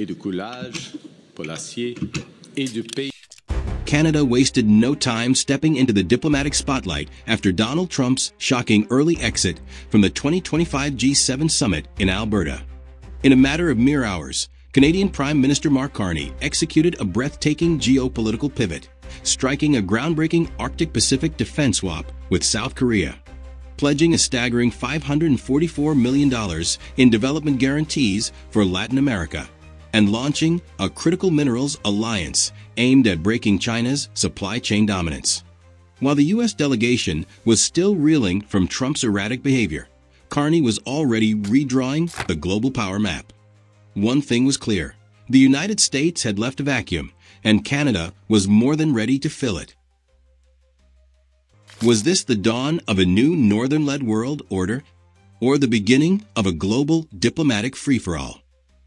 et de coulage pour l'acier et du pays. Canada wasted no time stepping into the diplomatic spotlight after Donald Trump's shocking early exit from the 2025 G7 summit in Alberta. In a matter of mere hours, Canadian Prime Minister Mark Carney executed a breathtaking geopolitical pivot, striking a groundbreaking Arctic-Pacific defense swap with South Korea, pledging a staggering $544 million in development guarantees for Latin America, and launching a critical minerals alliance aimed at breaking China's supply chain dominance. While the U.S. delegation was still reeling from Trump's erratic behavior, Carney was already redrawing the global power map. One thing was clear: the United States had left a vacuum, and Canada was more than ready to fill it. Was this the dawn of a new Northern-led world order, or the beginning of a global diplomatic free-for-all?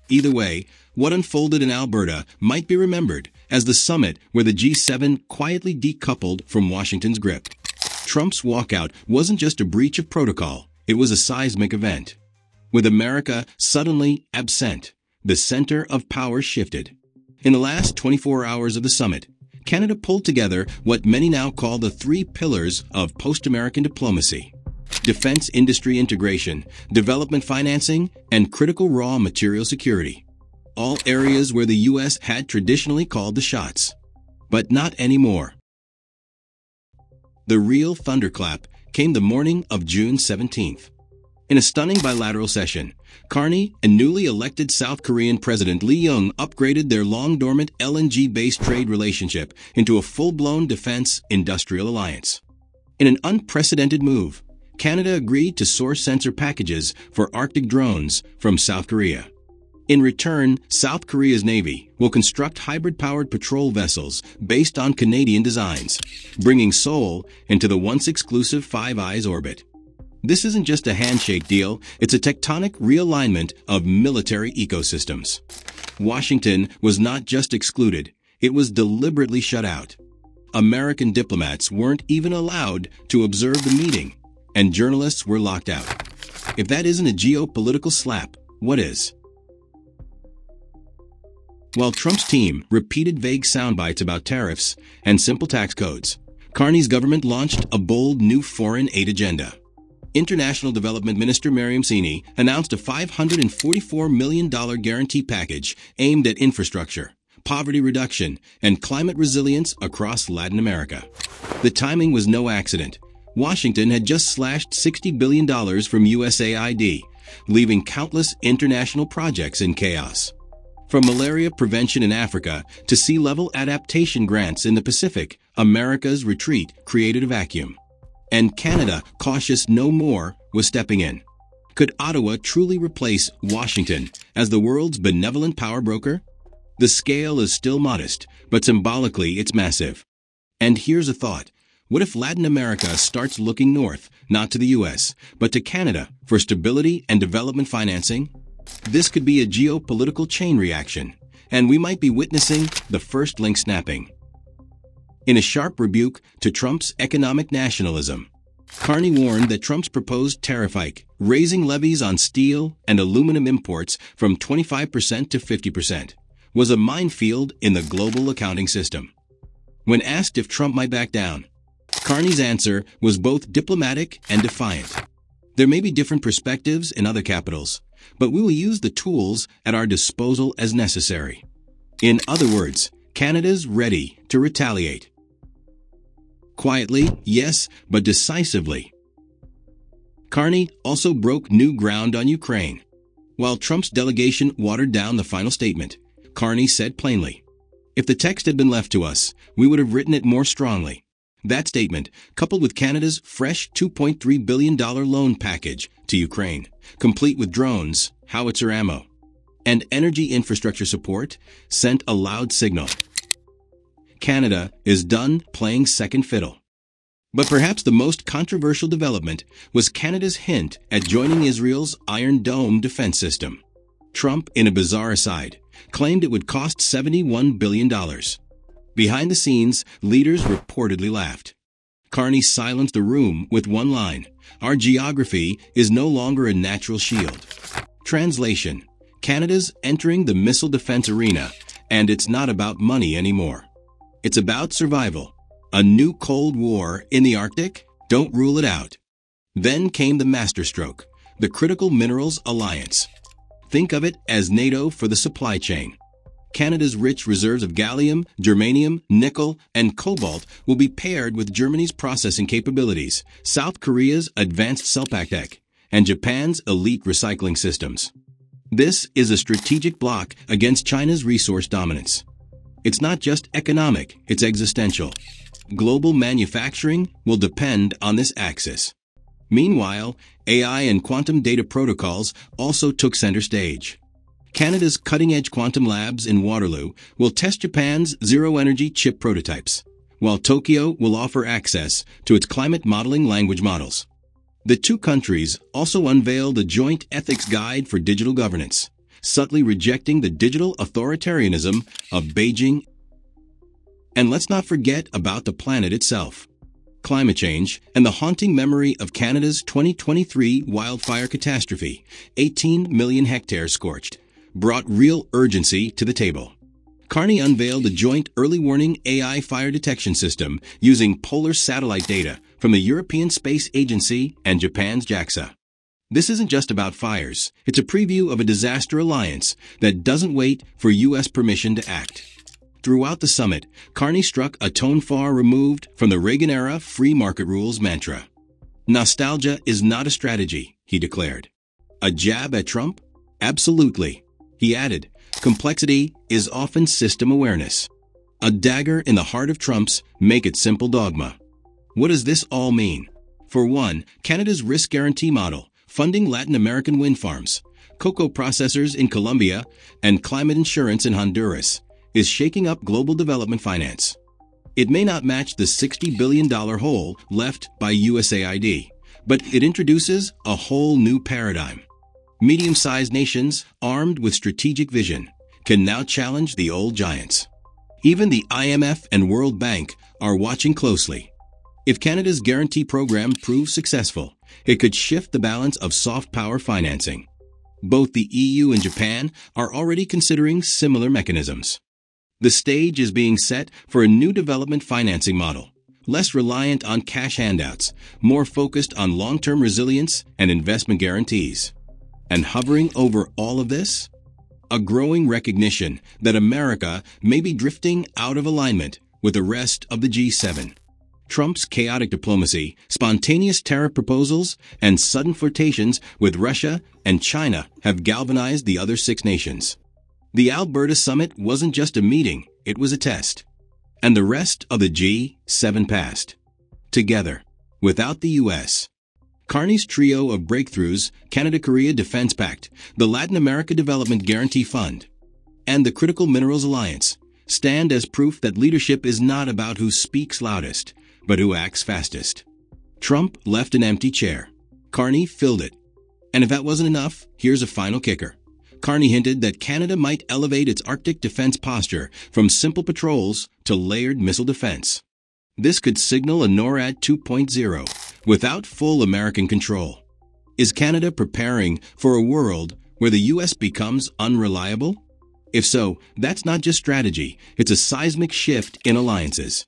Either way, what unfolded in Alberta might be remembered as the summit where the G7 quietly decoupled from Washington's grip. Trump's walkout wasn't just a breach of protocol, it was a seismic event. With America suddenly absent, the center of power shifted. In the last 24 hours of the summit, Canada pulled together what many now call the three pillars of post-American diplomacy: defense industry integration, development financing, and critical raw material security. All areas where the U.S. had traditionally called the shots. But not anymore. The real thunderclap came the morning of June 17th. In a stunning bilateral session, Carney and newly elected South Korean President Lee Young upgraded their long-dormant LNG-based trade relationship into a full-blown defense industrial alliance. In an unprecedented move, Canada agreed to source sensor packages for Arctic drones from South Korea. In return, South Korea's Navy will construct hybrid-powered patrol vessels based on Canadian designs, bringing Seoul into the once exclusive Five Eyes orbit. This isn't just a handshake deal, it's a tectonic realignment of military ecosystems. Washington was not just excluded, it was deliberately shut out. American diplomats weren't even allowed to observe the meeting, and journalists were locked out. If that isn't a geopolitical slap, what is? While Trump's team repeated vague soundbites about tariffs and simple tax codes, Carney's government launched a bold new foreign aid agenda. International Development Minister Miriam Sini announced a $544 million guarantee package aimed at infrastructure, poverty reduction, and climate resilience across Latin America. The timing was no accident. Washington had just slashed $60 billion from USAID, leaving countless international projects in chaos. From malaria prevention in Africa to sea level adaptation grants in the Pacific, America's retreat created a vacuum. And Canada, cautious no more, was stepping in. Could Ottawa truly replace Washington as the world's benevolent power broker? The scale is still modest, but symbolically it's massive. And here's a thought. What if Latin America starts looking north, not to the U.S., but to Canada for stability and development financing? This could be a geopolitical chain reaction, and we might be witnessing the first link snapping. In a sharp rebuke to Trump's economic nationalism, Carney warned that Trump's proposed tariff hike, raising levies on steel and aluminum imports from 25% to 50%, was a minefield in the global accounting system. When asked if Trump might back down, Carney's answer was both diplomatic and defiant. There may be different perspectives in other capitals, but we will use the tools at our disposal as necessary. In other words, Canada's ready to retaliate. Quietly, yes, but decisively. Carney also broke new ground on Ukraine. While Trump's delegation watered down the final statement, Carney said plainly, "If the text had been left to us, we would have written it more strongly." That statement, coupled with Canada's fresh $2.3 billion loan package to Ukraine, complete with drones, howitzer ammo, and energy infrastructure support, sent a loud signal. Canada is done playing second fiddle. But perhaps the most controversial development was Canada's hint at joining Israel's Iron Dome defense system. Trump, in a bizarre aside, claimed it would cost $71 billion. Behind the scenes, leaders reportedly laughed. Carney silenced the room with one line: "Our geography is no longer a natural shield." Translation: Canada's entering the missile defense arena, and it's not about money anymore. It's about survival. A new Cold War in the Arctic? Don't rule it out. Then came the masterstroke, the Critical Minerals Alliance. Think of it as NATO for the supply chain. Canada's rich reserves of gallium, germanium, nickel, and cobalt will be paired with Germany's processing capabilities, South Korea's advanced cell pact tech, and Japan's elite recycling systems. This is a strategic block against China's resource dominance. It's not just economic, it's existential. Global manufacturing will depend on this axis. Meanwhile, AI and quantum data protocols also took center stage. Canada's cutting-edge quantum labs in Waterloo will test Japan's zero-energy chip prototypes, while Tokyo will offer access to its climate modeling language models. The two countries also unveiled a joint ethics guide for digital governance, subtly rejecting the digital authoritarianism of Beijing. And let's not forget about the planet itself. Climate change and the haunting memory of Canada's 2023 wildfire catastrophe, 18 million hectares scorched, brought real urgency to the table. Carney unveiled a joint early warning AI fire detection system using polar satellite data from the European Space Agency and Japan's JAXA. This isn't just about fires. It's a preview of a disaster alliance that doesn't wait for U.S. permission to act. Throughout the summit, Carney struck a tone far removed from the Reagan-era free market rules mantra. Nostalgia is not a strategy, he declared. A jab at Trump? Absolutely. He added, complexity is often system awareness. A dagger in the heart of Trump's make it simple dogma. What does this all mean? For one, Canada's risk guarantee model, funding Latin American wind farms, cocoa processors in Colombia, and climate insurance in Honduras, is shaking up global development finance. It may not match the $60 billion hole left by USAID, but it introduces a whole new paradigm. Medium-sized nations, armed with strategic vision, can now challenge the old giants. Even the IMF and World Bank are watching closely. If Canada's guarantee program proves successful, it could shift the balance of soft power financing. Both the EU and Japan are already considering similar mechanisms. The stage is being set for a new development financing model, less reliant on cash handouts, more focused on long-term resilience and investment guarantees. And hovering over all of this? A growing recognition that America may be drifting out of alignment with the rest of the G7. Trump's chaotic diplomacy, spontaneous tariff proposals, and sudden flirtations with Russia and China have galvanized the other 6 nations. The Alberta summit wasn't just a meeting, it was a test. And the rest of the G7 passed. Together, without the U.S. Carney's trio of breakthroughs, Canada-Korea Defense Pact, the Latin America Development Guarantee Fund, and the Critical Minerals Alliance, stand as proof that leadership is not about who speaks loudest, but who acts fastest. Trump left an empty chair. Carney filled it. And if that wasn't enough, here's a final kicker. Carney hinted that Canada might elevate its Arctic defense posture from simple patrols to layered missile defense. This could signal a NORAD 2.0 without full American control. Is Canada preparing for a world where the U.S. becomes unreliable? If so, that's not just strategy, it's a seismic shift in alliances.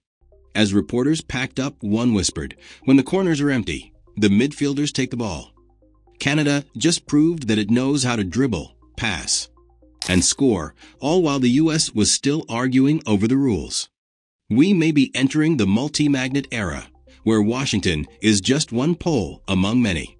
As reporters packed up, one whispered, "When the corners are empty, the midfielders take the ball." Canada just proved that it knows how to dribble, pass, and score, all while the U.S. was still arguing over the rules. We may be entering the multi-magnet era, where Washington is just one pole among many.